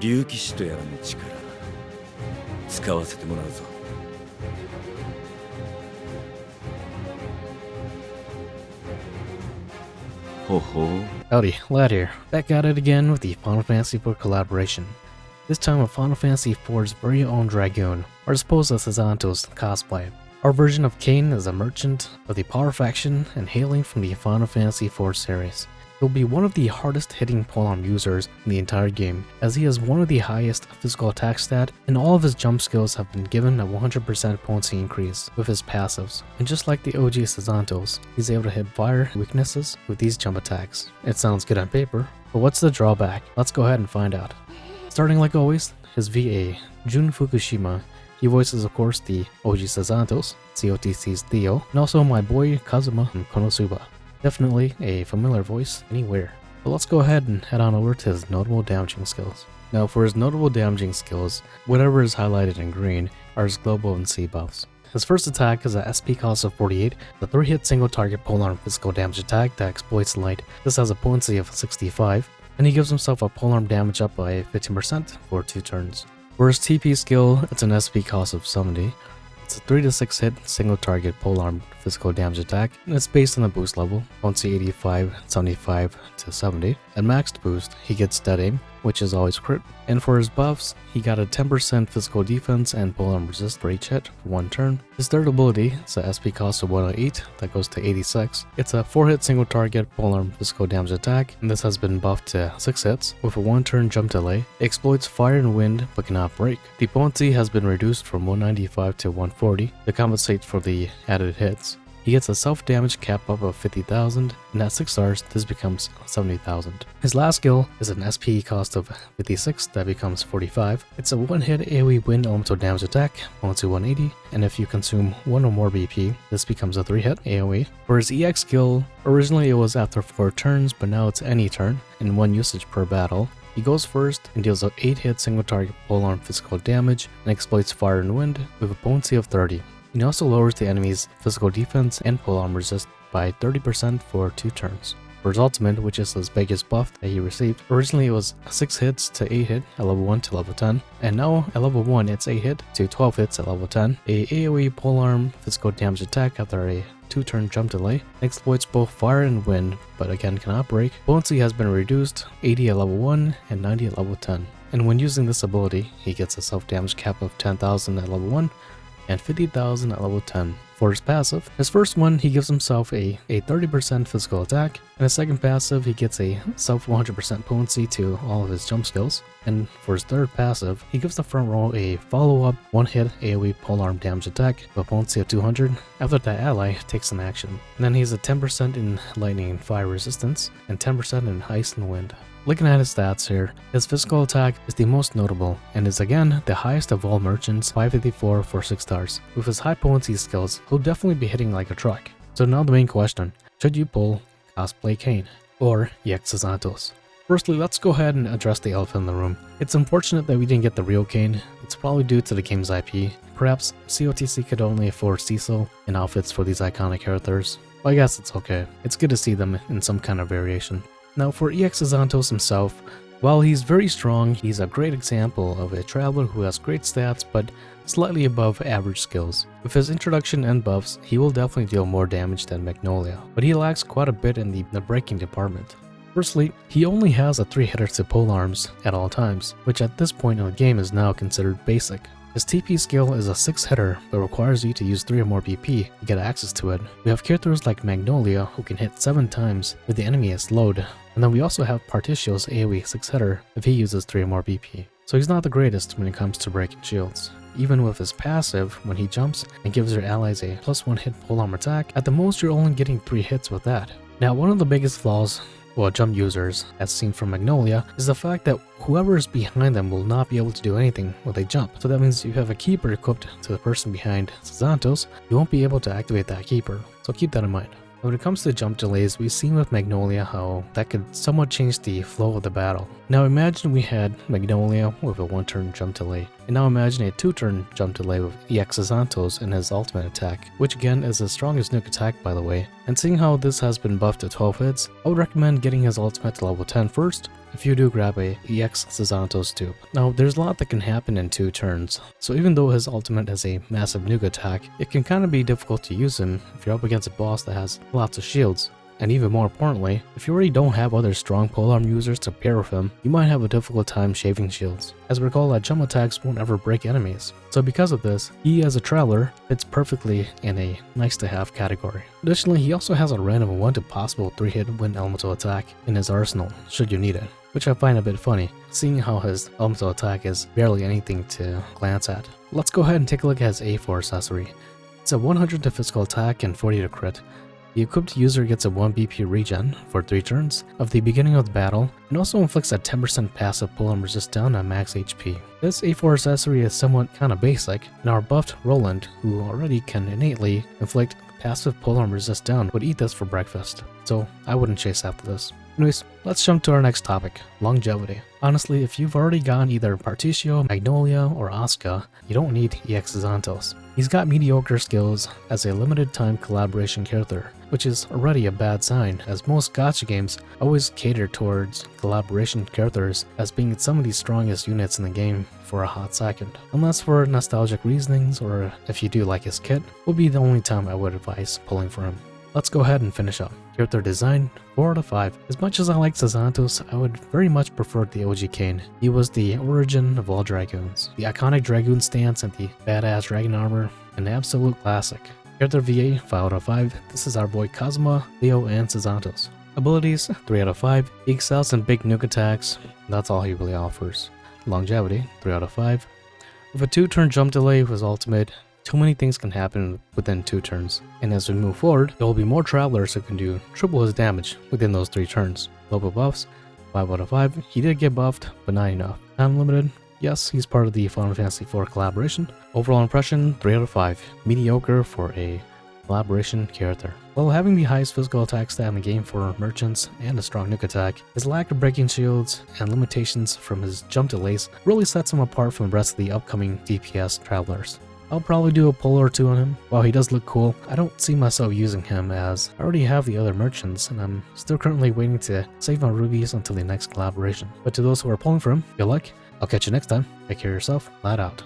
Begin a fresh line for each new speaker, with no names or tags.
竜騎士とやらの力使わせてもらうぞ。Ho ho.
Howdy, Lad here, back at it again with the Final Fantasy IV collaboration. This time with Final Fantasy IV's very own Dragoon, or suppose EXSazantos cosplay. Our version of Kain is a merchant of the Power faction and hailing from the Final Fantasy IV series. He'll be one of the hardest hitting polearm users in the entire game, as he has one of the highest physical attack stat, and all of his jump skills have been given a 100% potency increase with his passives. And just like the OG EXSazantos, he's able to hit fire weaknesses with these jump attacks. It sounds good on paper, but what's the drawback? Let's go ahead and find out. Starting like always, his VA, Jun Fukushima. He voices of course the OG EXSazantos, COTC's Theo, and also my boy Kazuma from Konosuba. Definitely a familiar voice anywhere. But let's go ahead and head on over to his notable damaging skills. Now for his notable damaging skills, whatever is highlighted in green are his global and C buffs. His first attack is a SP cost of 48, the 3-hit single target polearm physical damage attack that exploits light. This has a potency of 65, and he gives himself a polearm damage up by 15% for 2 turns. For his TP skill, it's an SP cost of 70. It's a 3 to 6 hit single target polearm physical damage attack, and it's based on the boost level, potency 85, 75 to 70. At maxed boost, he gets dead aim, which is always crit. And for his buffs, he got a 10% physical defense and polearm resist for each hit for 1 turn. His third ability is a SP cost of 108 that goes to 86. It's a 4-hit single target polearm physical damage attack, and this has been buffed to 6 hits with a 1-turn jump delay. It exploits fire and wind but cannot break. The potency has been reduced from 195 to 140 to compensate for the added hits. He gets a self-damage cap up of 50,000, and at 6 stars, this becomes 70,000. His last skill is an SP cost of 56 that becomes 45. It's a 1-hit AoE wind elemental damage attack, potency 180, and if you consume 1 or more BP, this becomes a 3-hit AoE. For his EX skill, originally it was after 4 turns, but now it's any turn, and 1 usage per battle. He goes first and deals an 8-hit single target polearm physical damage and exploits fire and wind with a potency of 30. He also lowers the enemy's physical defense and polearm resist by 30% for 2 turns. For his ultimate, which is his biggest buff that he received, originally it was 6 hits to 8 hit at level 1 to level 10, and now at level 1 it's 8 hit to 12 hits at level 10. A AoE polearm physical damage attack after a 2-turn jump delay, exploits both fire and wind, but again cannot break. Potency has been reduced, 80 at level 1 and 90 at level 10. And when using this ability, he gets a self-damage cap of 10,000 at level 1, and 50,000 at level 10. For his passive, his first one he gives himself a 30% physical attack, and his second passive he gets a self 100% potency to all of his jump skills, and for his third passive he gives the front row a follow-up 1-hit AoE polearm damage attack with a potency of 200 after that ally takes an action. And then he has a 10% in lightning and fire resistance, and 10% in ice and wind. Looking at his stats here, his physical attack is the most notable and is again the highest of all merchants, 554 for 6 stars. With his high potency skills, he'll definitely be hitting like a truck. So now the main question, should you pull cosplay Kain or EXSazantos? Firstly, let's go ahead and address the elephant in the room. It's unfortunate that we didn't get the real Kain. It's probably due to the game's IP. Perhaps COTC could only afford Cecil and outfits for these iconic characters. But I guess it's okay. It's good to see them in some kind of variation. Now for EXSazantos himself, while he's very strong, he's a great example of a traveler who has great stats but slightly above average skills. With his introduction and buffs, he will definitely deal more damage than Magnolia, but he lacks quite a bit in the breaking department. Firstly, he only has a 3-hitter to polearms at all times, which at this point in the game is now considered basic. His TP skill is a 6-hitter, but requires you to use 3 or more BP to get access to it. We have characters like Magnolia who can hit 7 times with the enemy as slowed, and then we also have Partitio's AoE 6-hitter if he uses 3 or more BP. So he's not the greatest when it comes to breaking shields. Even with his passive, when he jumps and gives your allies a +1 hit polearm attack, at the most you're only getting 3 hits with that. Now one of the biggest flaws jump users, as seen from Magnolia, is the fact that whoever is behind them will not be able to do anything when they jump. So that means if you have a keeper equipped to the person behind EXSazantos, you won't be able to activate that keeper. So keep that in mind. When it comes to jump delays, we've seen with Magnolia how that could somewhat change the flow of the battle. Now imagine we had Magnolia with a 1-turn jump delay. And now imagine a 2-turn jump delay with EXSazantos in his ultimate attack, which again is his strongest nuke attack by the way. And seeing how this has been buffed to 12 hits, I would recommend getting his ultimate to level 10 first. If you do grab a EXSazantos tube. Now there's a lot that can happen in 2 turns, so even though his ultimate has a massive nuke attack, it can kind of be difficult to use him if you're up against a boss that has lots of shields. And even more importantly, if you already don't have other strong polearm users to pair with him, you might have a difficult time shaving shields, as recall that jump attacks won't ever break enemies. So because of this, he as a traveler fits perfectly in a nice to have category. Additionally, he also has a random 1 to possible 3-hit wind elemental attack in his arsenal, should you need it, which I find a bit funny, seeing how his elemental attack is barely anything to glance at. Let's go ahead and take a look at his A4 accessory. It's a 100 to physical attack and 40 to crit. The equipped user gets a 1 BP regen for 3 turns of the beginning of the battle, and also inflicts a 10% passive pull-arm resist down on max HP. This A4 accessory is somewhat kinda basic, and our buffed Roland, who already can innately inflict passive pull-arm resist down, would eat this for breakfast, so I wouldn't chase after this. Anyways, let's jump to our next topic, longevity. Honestly, if you've already gotten either Particio, Magnolia, or Asuka, you don't need EXSazantos. He's got mediocre skills as a limited time collaboration character, which is already a bad sign, as most gacha games always cater towards collaboration characters as being some of the strongest units in the game for a hot second. Unless for nostalgic reasonings, or if you do like his kit, will be the only time I would advise pulling for him. Let's go ahead and finish up. Character design, 4 out of 5. As much as I like Xazantos, I would very much prefer the OG Kane. He was the origin of all Dragoons. The iconic Dragoon stance and the badass dragon armor, an absolute classic. Character VA, 5 out of 5. This is our boy Kazuma, Leo, and Xazantos. Abilities, 3 out of 5. He excels in big nuke attacks, that's all he really offers. Longevity, 3 out of 5. With a 2-turn jump delay with his ultimate, too many things can happen within 2 turns, and as we move forward, there will be more travelers who can do triple his damage within those 3 turns. Level buffs, 5 out of 5. He did get buffed, but not enough. Time limited, yes, he's part of the Final Fantasy IV collaboration. Overall impression, 3 out of 5. Mediocre for a collaboration character. While having the highest physical attack stat in the game for merchants and a strong nuke attack, his lack of breaking shields and limitations from his jump delays really sets him apart from the rest of the upcoming DPS travelers. I'll probably do a pull or 2 on him. While he does look cool, I don't see myself using him as I already have the other merchants and I'm still currently waiting to save my rubies until the next collaboration. But to those who are pulling for him, good luck. I'll catch you next time. Take care of yourself. Lad out.